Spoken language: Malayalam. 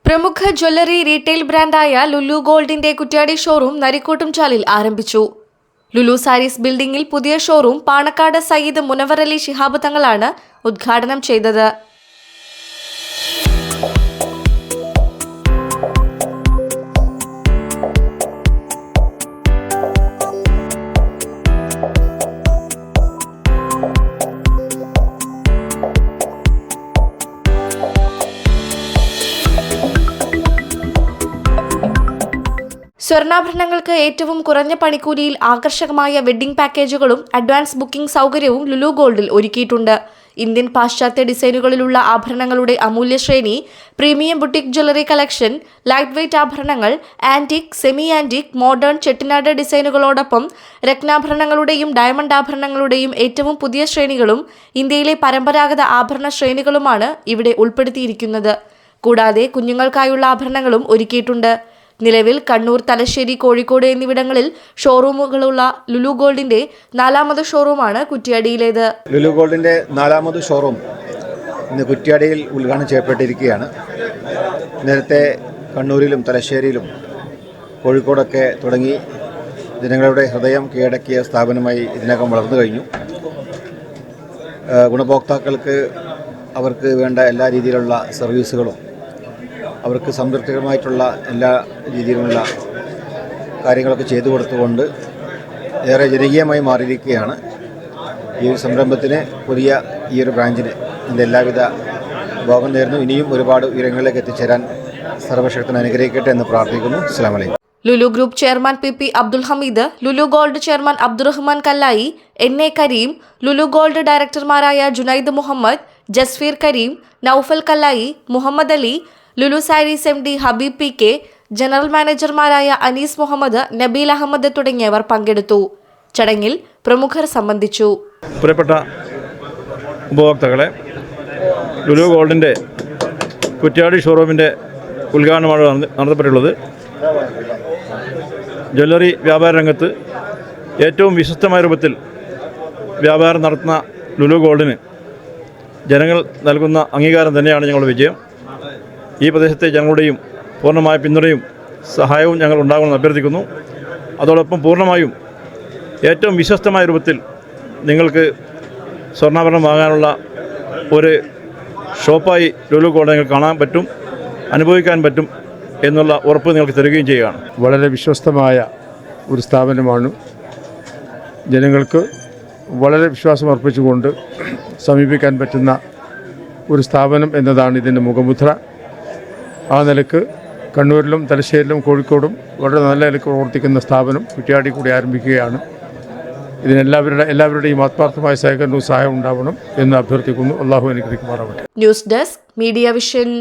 പ്രമുഖ ജ്വല്ലറി റീറ്റെയിൽ ബ്രാൻഡായ ലുലു ഗോൾഡിന്റെ കുറ്റ്യാടി ഷോറൂം നരിക്കോട്ടുംചാലിൽ ആരംഭിച്ചു. ലുലു സാരീസ് ബിൽഡിംഗിൽ പുതിയ ഷോറൂം പാണക്കാട് സയ്യിദ് മുനവർ അലി ശിഹാബ് തങ്ങളാണ് ഉദ്ഘാടനം ചെയ്തത്. സ്വർണ്ണാഭരണങ്ങൾക്ക് ഏറ്റവും കുറഞ്ഞ പണിക്കൂലിയിൽ ആകർഷകമായ വെഡ്ഡിംഗ് പാക്കേജുകളും അഡ്വാൻസ് ബുക്കിംഗ് സൗകര്യവും ലുലു ഗോൾഡിൽ ഒരുക്കിയിട്ടുണ്ട്. ഇന്ത്യൻ പാശ്ചാത്യ ഡിസൈനുകളിലുള്ള ആഭരണങ്ങളുടെ അമൂല്യ ശ്രേണി, premium boutique jewellery collection, light weight ആഭരണങ്ങൾ, antique, semi antique, modern, Chettinad ഡിസൈനുകളോടൊപ്പം രത്നാഭരണങ്ങളുടെയും ഡയമണ്ട് ആഭരണങ്ങളുടെയും ഏറ്റവും പുതിയ ശ്രേണികളും ഇന്ത്യയിലെ പരമ്പരാഗത ആഭരണ ശ്രേണികളുമാണ് ഇവിടെ ഉൾപ്പെടുത്തിയിരിക്കുന്നത്. കൂടാതെ കുഞ്ഞുങ്ങൾക്കായുള്ള ആഭരണങ്ങളും ഒരുക്കിയിട്ടുണ്ട്. നിലവിൽ കണ്ണൂർ, തലശ്ശേരി, കോഴിക്കോട് എന്നിവിടങ്ങളിൽ ഷോറൂമുകളുള്ള ലുലു ഗോൾഡിന്റെ 4ാമത് ഷോറൂമാണ് കുറ്റ്യാടിയിലേത്. ലുലു ഗോൾഡിന്റെ 4ാമത് ഷോറൂം ഇന്ന് കുറ്റ്യാടിയിൽ ഉദ്ഘാടനം ചെയ്യപ്പെട്ടിരിക്കുകയാണ്. നേരത്തെ കണ്ണൂരിലും തലശ്ശേരിയിലും കോഴിക്കോടൊക്കെ തുടങ്ങി ജനങ്ങളുടെ ഹൃദയം കീഴടക്കിയ സ്ഥാപനമായി ഇതിനകം വളർന്നു കഴിഞ്ഞു. ഗുണഭോക്താക്കൾക്ക് അവർക്ക് വേണ്ട എല്ലാ രീതിയിലുള്ള സർവീസുകളും, അവർക്ക് സംതൃപ്തികരമായിട്ടുള്ള എല്ലാ രീതിയിലുള്ള കാര്യങ്ങളൊക്കെ ചെയ്തു കൊടുത്തുകൊണ്ട് ഏറെ ജനകീയമായി മാറിയിരിക്കുകയാണ്. ഈ ഒരു സംരംഭത്തിന്, പുതിയ ഈ ഒരു ബ്രാഞ്ചിന് ഇതിൻ്റെ എല്ലാവിധ ഭാഗം നേരുന്നു. ഇനിയും ഒരുപാട് ഉയരങ്ങളിലേക്ക് എത്തിച്ചേരാൻ സർവശക്തൻ അനുഗ്രഹിക്കട്ടെ എന്ന് പ്രാർത്ഥിക്കുന്നു. അസ്സലാമു അലൈക്കും. Lulu group chairman P Abdul Hameed, Lulu gold chairman Abdurahman Kallayi, NA Kareem, Lulu gold ഡയറക്ടർമാരായ Junaid Muhammed, Jasfeer Kareem, Noufal Kallayi, Muhammed Ali, Lulu saris MD Habeeb PK, general മാനേജർമാരായ അനീസ് മുഹമ്മദ്, നബീൽ അഹമ്മദ് തുടങ്ങിയവർ പങ്കെടുത്തു. ചടങ്ങിൽ പ്രമുഖർ സംബന്ധിച്ചു. പ്രിയപ്പെട്ട ഉപഭോക്താക്കളെ, ലുലു ഗോൾഡിൻ്റെ കുറ്റ്യാടി ഷോറൂമിൻ്റെ ഉദ്ഘാടനമാണ് നടത്തപ്പെട്ടുള്ളത്. ജ്വല്ലറി വ്യാപാര രംഗത്ത് ഏറ്റവും വിശിഷ്ടമായ രൂപത്തിൽ വ്യാപാരം നടത്തുന്ന ലുലു ഗോൾഡിന് ജനങ്ങൾ നൽകുന്ന അംഗീകാരം തന്നെയാണ് ഞങ്ങളുടെ വിജയം. ഈ പ്രദേശത്തെ ജനങ്ങളുടെയും പൂർണ്ണമായ പിന്തുണയും സഹായവും ഞങ്ങൾ ഉണ്ടാകുമെന്ന് അഭ്യർത്ഥിക്കുന്നു. അതോടൊപ്പം പൂർണ്ണമായും ഏറ്റവും വിശ്വസ്തമായ രൂപത്തിൽ നിങ്ങൾക്ക് സ്വർണ്ണാഭരണം വാങ്ങാനുള്ള ഒരു ഷോപ്പായി ലുലു ഗോൾഡ് നിങ്ങൾക്ക് കാണാൻ പറ്റും, അനുഭവിക്കാൻ പറ്റും എന്നുള്ള ഉറപ്പ് നിങ്ങൾക്ക് തരികയും ചെയ്യുകയാണ്. വളരെ വിശ്വസ്തമായ ഒരു സ്ഥാപനമാണ്. ജനങ്ങൾക്ക് വളരെ വിശ്വാസം അർപ്പിച്ചുകൊണ്ട് സമീപിക്കാൻ പറ്റുന്ന ഒരു സ്ഥാപനം എന്നതാണ് ഇതിൻ്റെ മുഖമുദ്ര. ആ നിലക്ക് കണ്ണൂരിലും തലശ്ശേരിയിലും കോഴിക്കോടും വളരെ നല്ല നിലക്ക് പ്രവർത്തിക്കുന്ന സ്ഥാപനം കുറ്റ്യാടി കൂടി ആരംഭിക്കുകയാണ്. എല്ലാവരുടെയും ആത്മാർത്ഥമായ സഹകരണവും സഹായം ഉണ്ടാവണം എന്ന് അഭ്യർത്ഥിക്കുന്നു. അള്ളാഹു അനുഗ്രഹിക്കുമാറാവട്ടെ. News desk, media vision.